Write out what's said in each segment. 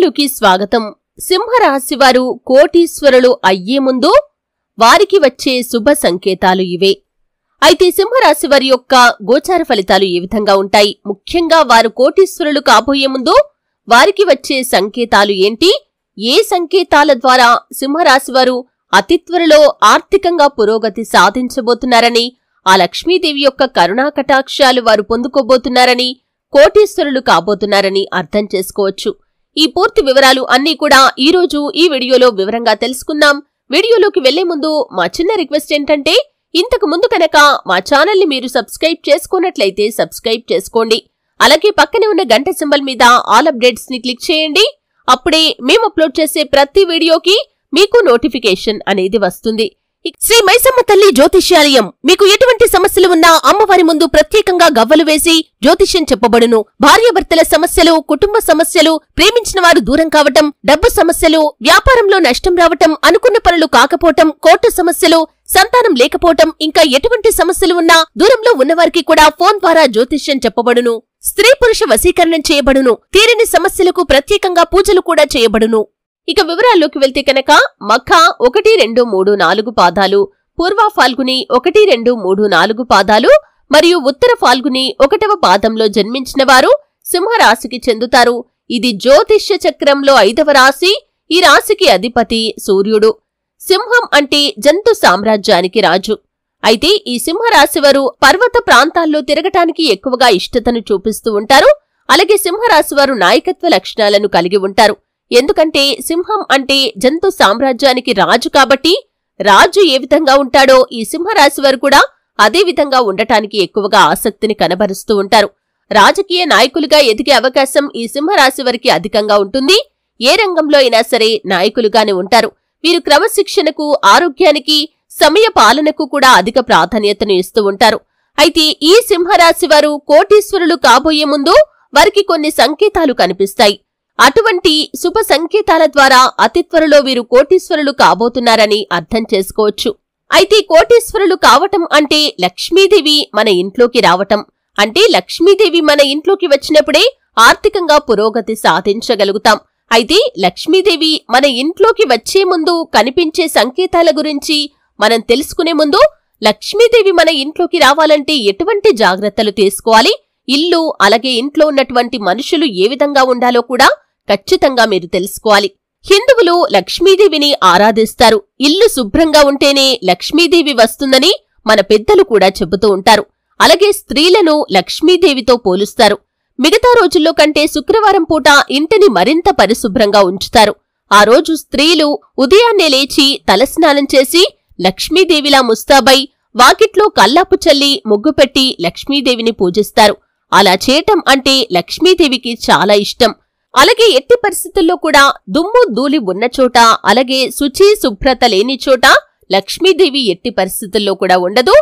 వీడియోలోకి స్వాగతం. సింహరాశి వారు కోటీశ్వరులు అయ్యే ముందు వారికి వచ్చే శుభ సంకేతాలు ఇవే. అయితే సింహరాశి వారి యొక్క గోచార ఫలితాలు ఏ విధంగా ఉంటాయి, ముఖ్యంగా వారు కోటీశ్వరులు కాబోయే ముందు వారికి వచ్చే సంకేతాలు ఏంటి, ఏ సంకేతాల ద్వారా సింహరాశి వారు అతి త్వరలో ఆర్థికంగా పురోగతి సాధించబోతున్నారని, ఆ లక్ష్మీదేవి యొక్క కరుణా కటాక్షాలు వారు పొందుకోబోతున్నారని, కోటీశ్వరులు కాబోతున్నారని అర్థం చేసుకోవచ్చు. ఈ పూర్తి వివరాలు అన్నీ కూడా ఈ రోజు ఈ వీడియోలో వివరంగా తెలుసుకుందాం. వీడియోలోకి వెళ్లే ముందు మా చిన్న రిక్వెస్ట్ ఏంటంటే, ఇంతకు ముందు కనుక మా ఛానల్ని మీరు సబ్స్క్రైబ్ చేసుకున్నట్లయితే సబ్స్క్రైబ్ చేసుకోండి. అలాగే పక్కనే ఉన్న గంట సింబల్ మీద ఆల్ అప్డేట్స్ ని క్లిక్ చేయండి. అప్పుడే మేము అప్లోడ్ చేసే ప్రతి వీడియోకి మీకు నోటిఫికేషన్ అనేది వస్తుంది. శ్రీ మైసమ్మ తల్లి జ్యోతిష్యాలయం. మీకు ఎటువంటి సమస్యలు ఉన్నా అమ్మవారి ముందు ప్రత్యేకంగా గవ్వలు వేసి జ్యోతిష్యం చెప్పబడును. భార్యాభర్తల సమస్యలు, కుటుంబ సమస్యలు, ప్రేమించిన వారు దూరం కావటం, డబ్బు సమస్యలు, వ్యాపారంలో నష్టం రావటం, అనుకున్న పనులు కాకపోవటం, కోర్టు సమస్యలు, సంతానం లేకపోవటం, ఇంకా ఎటువంటి సమస్యలు ఉన్నా దూరంలో ఉన్నవారికి కూడా ఫోన్ ద్వారా జ్యోతిష్యం చెప్పబడును. స్త్రీ పురుష వశీకరణం చేయబడును. తీరని సమస్యలకు ప్రత్యేకంగా పూజలు కూడా చేయబడును. ఇక వివరాల్లోకి వెళ్తే కనుక మఖ 1, 2, 3, 4 పాదాలు, పూర్వ ఫాల్గుని 1, 2, 3, 4 పాదాలు మరియు ఉత్తర ఫాల్గుని 1వ పాదంలో జన్మించిన వారు సింహరాశికి చెందుతారు. ఇది జ్యోతిష్య చక్రంలో 5వ రాశి. ఈ రాశికి అధిపతి సూర్యుడు. సింహం అంటే జంతు సామ్రాజ్యానికి రాజు. అయితే ఈ సింహరాశి వారు పర్వత ప్రాంతాల్లో తిరగటానికి ఎక్కువగా ఇష్టతను చూపిస్తూ ఉంటారు. అలాగే సింహరాశి వారు నాయకత్వ లక్షణాలను కలిగి ఉంటారు. ఎందుకంటే సింహం అంటే జంతు సామ్రాజ్యానికి రాజు కాబట్టి, రాజు ఏ విధంగా ఉంటాడో ఈ సింహరాశి వారు కూడా అదే విధంగా ఉండటానికి ఎక్కువగా ఆసక్తిని కనబరుస్తూ ఉంటారు. రాజకీయ నాయకులుగా ఎదిగే అవకాశం ఈ సింహరాశి వారికి అధికంగా ఉంటుంది. ఏ రంగంలో అయినా సరే నాయకులుగానే ఉంటారు. వీరు క్రమశిక్షణకు, ఆరోగ్యానికి, సమయ పాలనకు కూడా అధిక ప్రాధాన్యతను ఇస్తూ ఉంటారు. అయితే ఈ సింహరాశి వారు కోటీశ్వరులు కాబోయే ముందు వారికి కొన్ని సంకేతాలు కనిపిస్తాయి. అటువంటి శుభ సంకేతాల ద్వారా అతి త్వరలో వీరు కోటీశ్వరులు కాబోతున్నారని అర్థం చేసుకోవచ్చు. అయితే కోటీశ్వరులు కావటం అంటే లక్ష్మీదేవి మన ఇంట్లోకి రావటం. అంటే లక్ష్మీదేవి మన ఇంట్లోకి వచ్చినప్పుడే ఆర్థికంగా పురోగతి సాధించగలుగుతాం. అయితే లక్ష్మీదేవి మన ఇంట్లోకి వచ్చే ముందు కనిపించే సంకేతాల గురించి మనం తెలుసుకునే ముందు, లక్ష్మీదేవి మన ఇంట్లోకి రావాలంటే ఎటువంటి జాగ్రత్తలు తీసుకోవాలి, ఇల్లు అలాగే ఇంట్లో ఉన్నటువంటి మనుషులు ఏ విధంగా ఉండాలో కూడా ఖచ్చితంగా మీరు తెలుసుకోవాలి. హిందువులు లక్ష్మీదేవిని ఆరాధిస్తారు. ఇల్లు శుభ్రంగా ఉంటేనే లక్ష్మీదేవి వస్తుందని మన పెద్దలు కూడా చెబుతూ ఉంటారు. అలాగే స్త్రీలను లక్ష్మీదేవితో పోలుస్తారు. మిగతా రోజుల్లో కంటే శుక్రవారం పూట ఇంటిని మరింత పరిశుభ్రంగా ఉంచుతారు. ఆ రోజు స్త్రీలు ఉదయాన్నే లేచి తలస్నానం చేసి లక్ష్మీదేవిలా ముస్తాబై వాకిట్లో కల్లాపు చల్లి ముగ్గు పెట్టి లక్ష్మీదేవిని పూజిస్తారు. అలా చేయటం అంటే లక్ష్మీదేవికి చాలా ఇష్టం. అలాగే ఎట్టి పరిస్థితుల్లో కూడా దుమ్ము ధూళి ఉన్న చోట, అలాగే శుచి శుభ్రత లేని చోట లక్ష్మీదేవి ఎట్టి పరిస్థితుల్లో కూడా ఉండదు.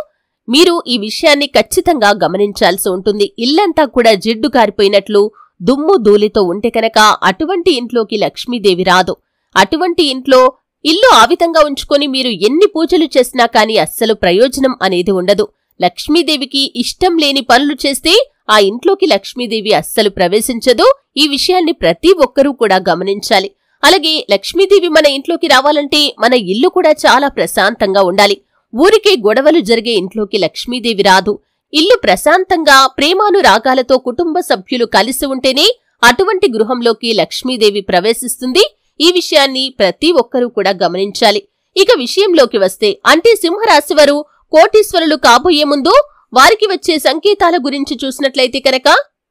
మీరు ఈ విషయాన్ని ఖచ్చితంగా గమనించాల్సి ఉంటుంది. ఇల్లంతా కూడా జిడ్డు కారిపోయినట్లు దుమ్ము ధూళితో ఉంటే కనుక అటువంటి ఇంట్లోకి లక్ష్మీదేవి రాదు. అటువంటి ఇంట్లో ఇల్లు ఆ విధంగా ఉంచుకొని మీరు ఎన్ని పూజలు చేసినా కానీ అస్సలు ప్రయోజనం అనేది ఉండదు. లక్ష్మీదేవికి ఇష్టం లేని పనులు చేస్తే ఆ ఇంట్లోకి లక్ష్మీదేవి అస్సలు ప్రవేశించదు. ఈ విషయాన్ని ప్రతి ఒక్కరూ కూడా గమనించాలి. అలాగే లక్ష్మీదేవి మన ఇంట్లోకి రావాలంటే మన ఇల్లు కూడా చాలా ప్రశాంతంగా ఉండాలి. ఊరికే గొడవలు జరిగే ఇంట్లోకి లక్ష్మీదేవి రాదు. ఇల్లు ప్రశాంతంగా ప్రేమానురాగాలతో కుటుంబ సభ్యులు కలిసి ఉంటేనే అటువంటి గృహంలోకి లక్ష్మీదేవి ప్రవేశిస్తుంది. ఈ విషయాన్ని ప్రతి ఒక్కరూ కూడా గమనించాలి. ఇక విషయంలోకి వస్తే, అంటే సింహరాశి వారు కోటీశ్వరులు కాబోయే ముందు వారికి వచ్చే సంకేతాల గురించి చూసినట్లయితే కనుక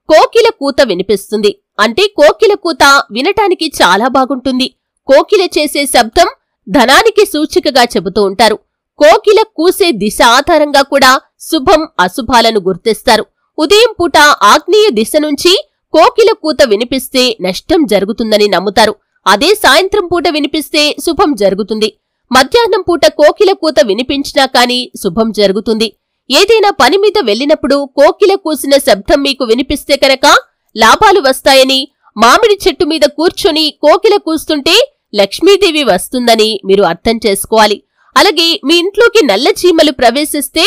కోకిల కూత వినిపిస్తుంది. అంటే కోకిల కూత వినటానికి చాలా బాగుంటుంది. కోకిల చేసే శబ్దం ధనానికి సూచికగా చెబుతూ ఉంటారు. కోకిల కూసే దిశ ఆధారంగా కూడా శుభం అశుభాలను గుర్తిస్తారు. ఉదయం పూట ఆగ్నేయ దిశ నుంచి కోకిల కూత వినిపిస్తే నష్టం జరుగుతుందని నమ్ముతారు. అదే సాయంత్రం పూట వినిపిస్తే శుభం జరుగుతుంది. మధ్యాహ్నం పూట కోకిల కూత వినిపించినా కాని శుభం జరుగుతుంది. ఏదైనా పని మీద వెళ్లినప్పుడు కోకిల కూసిన శబ్దం మీకు వినిపిస్తే కనుక లాభాలు వస్తాయని, మామిడి చెట్టు మీద కూర్చొని కోకిల కూస్తుంటే లక్ష్మీదేవి వస్తుందని మీరు అర్థం చేసుకోవాలి. అలాగే మీ ఇంట్లోకి నల్ల చీమలు ప్రవేశిస్తే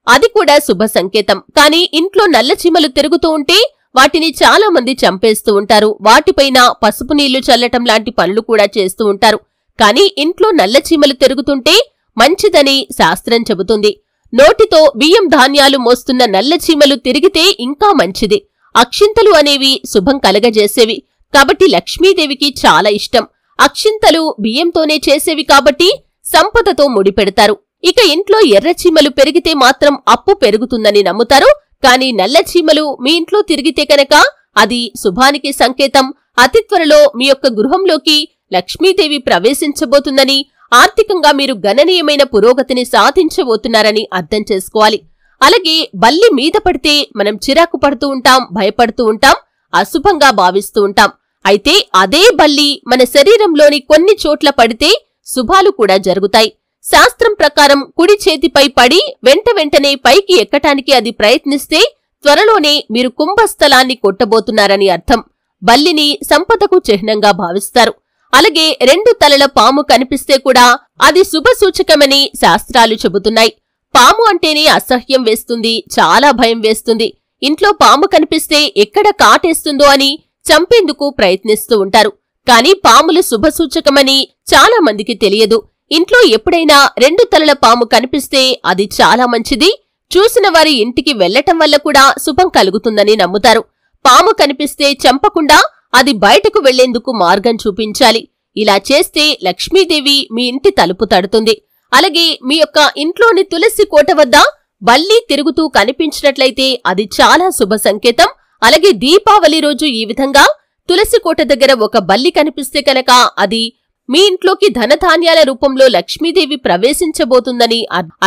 అది కూడా శుభ సంకేతం. కానీ ఇంట్లో నల్ల చీమలు తిరుగుతూ ఉంటే వాటిని చాలా మంది చంపేస్తూ ఉంటారు. వాటిపైన పసుపు నీళ్లు చల్లటం లాంటి పనులు కూడా చేస్తూ ఉంటారు. కానీ ఇంట్లో నల్ల చీమలు తిరుగుతుంటే మంచిదని శాస్త్రం చెబుతుంది. నోటితో బియ్యం ధాన్యాలు మోస్తున్న నల్ల చీమలు తిరిగితే ఇంకా మంచిది. అక్షింతలు అనేవి శుభం కలగజేసేవి కాబట్టి లక్ష్మీదేవికి చాలా ఇష్టం. అక్షింతలు బియ్యంతోనే చేసేవి కాబట్టి సంపదతో ముడిపెడతారు. ఇక ఇంట్లో ఎర్ర చీమలు పెరిగితే మాత్రం అప్పు పెరుగుతుందని నమ్ముతారు. కానీ నల్ల చీమలు మీ ఇంట్లో తిరిగితే కనుక అది శుభానికి సంకేతం. అతి త్వరలో మీ యొక్క గృహంలోకి లక్ష్మీదేవి ప్రవేశించబోతుందని, ఆర్థికంగా మీరు గణనీయమైన పురోగతిని సాధించబోతున్నారని అర్థం చేసుకోవాలి. అలాగే బల్లి మీద పడితే మనం చిరాకు పడుతూ ఉంటాం, భయపడుతూ ఉంటాం, అశుభంగా భావిస్తూ ఉంటాం. అయితే అదే బల్లి మన శరీరంలోని కొన్ని చోట్ల పడితే శుభాలు కూడా జరుగుతాయి. శాస్త్రం ప్రకారం కుడి చేతిపై పడి వెంటనే పైకి ఎక్కటానికి అది ప్రయత్నిస్తే త్వరలోనే మీరు కుంభస్థలాన్ని కొట్టబోతున్నారని అర్థం. బల్లిని సంపదకు చిహ్నంగా భావిస్తారు. అలాగే 2 తలల పాము కనిపిస్తే కూడా అది శుభసూచకమని శాస్త్రాలు చెబుతున్నాయి. పాము అంటేనే అసహ్యం వేస్తుంది, చాలా భయం వేస్తుంది. ఇంట్లో పాము కనిపిస్తే ఎక్కడ కాటేస్తుందో అని చంపేందుకు ప్రయత్నిస్తూ ఉంటారు. కానీ పాములు శుభసూచకమని చాలా మందికి తెలియదు. ఇంట్లో ఎప్పుడైనా 2 తలల పాము కనిపిస్తే అది చాలా మంచిది. చూసిన వారి ఇంటికి వెళ్లటం వల్ల కూడా శుభం కలుగుతుందని నమ్ముతారు. పాము కనిపిస్తే చంపకుండా అది బయటకు వెళ్లేందుకు మార్గం చూపించాలి. ఇలా చేస్తే లక్ష్మీదేవి మీ ఇంటి తలుపు తడుతుంది. అలాగే మీ యొక్క ఇంట్లోని తులసి కోట వద్ద బల్లి తిరుగుతూ కనిపించినట్లయితే అది చాలా శుభ సంకేతం. అలాగే దీపావళి రోజు ఈ విధంగా తులసి కోట దగ్గర ఒక బల్లి కనిపిస్తే కనుక అది మీ ఇంట్లోకి ధనధాన్యాల రూపంలో లక్ష్మీదేవి ప్రవేశించబోతుందని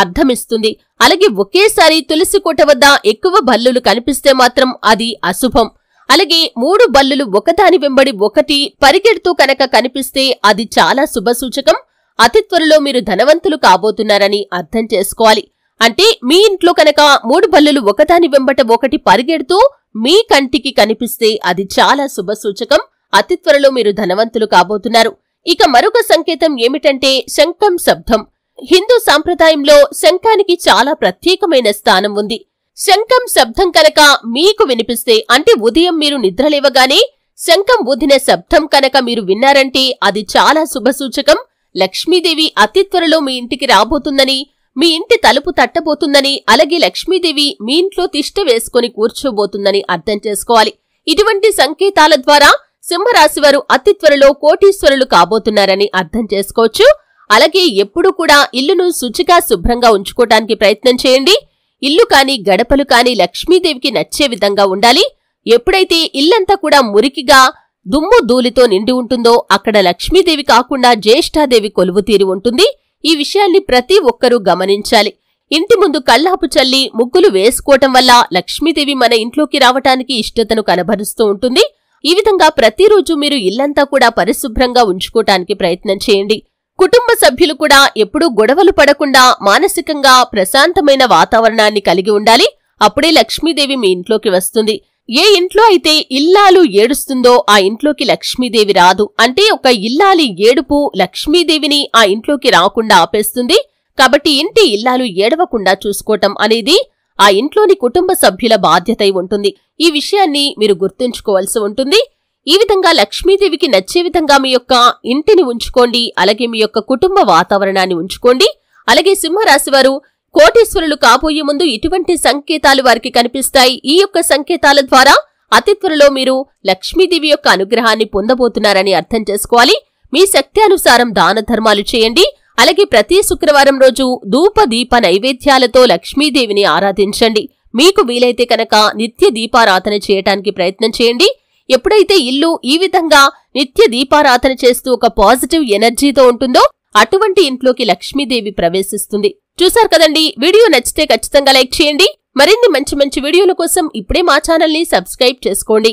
అర్థమిస్తుంది. అలాగే ఒకేసారి తులసి కోట వద్ద ఎక్కువ బల్లులు కనిపిస్తే మాత్రం అది అశుభం. అలాగే 3 బల్లులు ఒకదాని వెంబడి ఒకటి పరిగెడుతూ కనుక కనిపిస్తే అది చాలా శుభసూచకం. అతి త్వరలో మీరు ధనవంతులు కాబోతున్నారని అర్థం చేసుకోవాలి. అంటే మీ ఇంట్లో కనుక 3 బల్లులు ఒకదాని వెంబట ఒకటి పరిగెడుతూ మీ కంటికి కనిపిస్తే అది చాలా శుభసూచకం. అతి త్వరలో మీరు ధనవంతులు కాబోతున్నారు. ఇక మరొక సంకేతం ఏమిటంటే శంఖం శబ్దం. హిందూ సాంప్రదాయంలో శంఖానికి చాలా ప్రత్యేకమైన స్థానం ఉంది. శంఖం శబ్దం కనుక మీకు వినిపిస్తే, అంటే ఉదయం మీరు నిద్రలేవగానే శంఖం ఊదిన శబ్దం కనుక మీరు విన్నారంటే అది చాలా శుభసూచకం. లక్ష్మీదేవి అతి త్వరలో మీ ఇంటికి రాబోతుందని, మీ ఇంటి తలుపు తట్టబోతుందని, అలాగే లక్ష్మీదేవి మీ ఇంట్లో తిష్ట వేసుకుని కూర్చోబోతుందని అర్థం చేసుకోవాలి. ఇటువంటి సంకేతాల ద్వారా సింహరాశివారు అతి త్వరలో కోటీశ్వరులు కాబోతున్నారని అర్థం చేసుకోవచ్చు. అలాగే ఎప్పుడూ కూడా ఇల్లును శుచిగా శుభ్రంగా ఉంచుకోవటానికి ప్రయత్నం చేయండి. ఇల్లు కాని గడపలు కాని లక్ష్మీదేవికి నచ్చే విధంగా ఉండాలి. ఎప్పుడైతే ఇల్లంతా కూడా మురికిగా దుమ్ము ధూళితో నిండి ఉంటుందో అక్కడ లక్ష్మీదేవి కాకుండా జ్యేష్ఠాదేవి కొలువు తీరి ఉంటుంది. ఈ విషయాన్ని ప్రతి ఒక్కరూ గమనించాలి. ఇంటి ముందు కల్లాపు చల్లి ముగ్గులు వేసుకోవటం వల్ల లక్ష్మీదేవి మన ఇంట్లోకి రావటానికి ఇష్టతను కనబరుస్తూ ఉంటుంది. ఈ విధంగా ప్రతిరోజు మీరు ఇల్లంతా కూడా పరిశుభ్రంగా ఉంచుకోవటానికి ప్రయత్నం చేయండి. కుటుంబ సభ్యులు కూడా ఎప్పుడూ గొడవలు పడకుండా మానసికంగా ప్రశాంతమైన వాతావరణాన్ని కలిగి ఉండాలి. అప్పుడే లక్ష్మీదేవి మీ ఇంట్లోకి వస్తుంది. ఏ ఇంట్లో అయితే ఇల్లాలు ఏడుస్తుందో ఆ ఇంట్లోకి లక్ష్మీదేవి రాదు. అంటే ఒక ఇల్లాలి ఏడుపు లక్ష్మీదేవిని ఆ ఇంట్లోకి రాకుండా ఆపేస్తుంది. కాబట్టి ఇంటి ఇల్లాలు ఏడవకుండా చూసుకోవటం అనేది ఆ ఇంట్లోని కుటుంబ సభ్యుల బాధ్యతై ఉంటుంది. ఈ విషయాన్ని మీరు గుర్తుంచుకోవాల్సి ఉంటుంది. ఈ విధంగా లక్ష్మీదేవికి నచ్చే విధంగా మీ యొక్క ఇంటిని ఉంచుకోండి. అలాగే మీ యొక్క కుటుంబ వాతావరణాన్ని ఉంచుకోండి. అలాగే సింహరాశివారు కోటీశ్వరులు కాబోయే ముందు ఇటువంటి సంకేతాలు వారికి కనిపిస్తాయి. ఈ యొక్క సంకేతాల ద్వారా అతి త్వరలో మీరు లక్ష్మీదేవి యొక్క అనుగ్రహాన్ని పొందబోతున్నారని అర్థం చేసుకోవాలి. మీ శక్తి అనుసారం దాన ధర్మాలు చేయండి. అలాగే ప్రతి శుక్రవారం రోజు ధూప దీప నైవేద్యాలతో లక్ష్మీదేవిని ఆరాధించండి. మీకు వీలైతే కనుక నిత్య దీపారాధన చేయటానికి ప్రయత్నం చేయండి. ఎప్పుడైతే ఇల్లు ఈ విధంగా నిత్య దీపారాధన చేస్తూ ఒక పాజిటివ్ ఎనర్జీతో ఉంటుందో అటువంటి ఇంట్లోకి లక్ష్మీదేవి ప్రవేశిస్తుంది. చూశారు కదండి. వీడియో నచ్చితే ఖచ్చితంగా లైక్ చేయండి. మరిన్ని మంచి మంచి వీడియోల కోసం ఇప్పుడే మా ఛానల్ ని సబ్స్క్రైబ్ చేసుకోండి.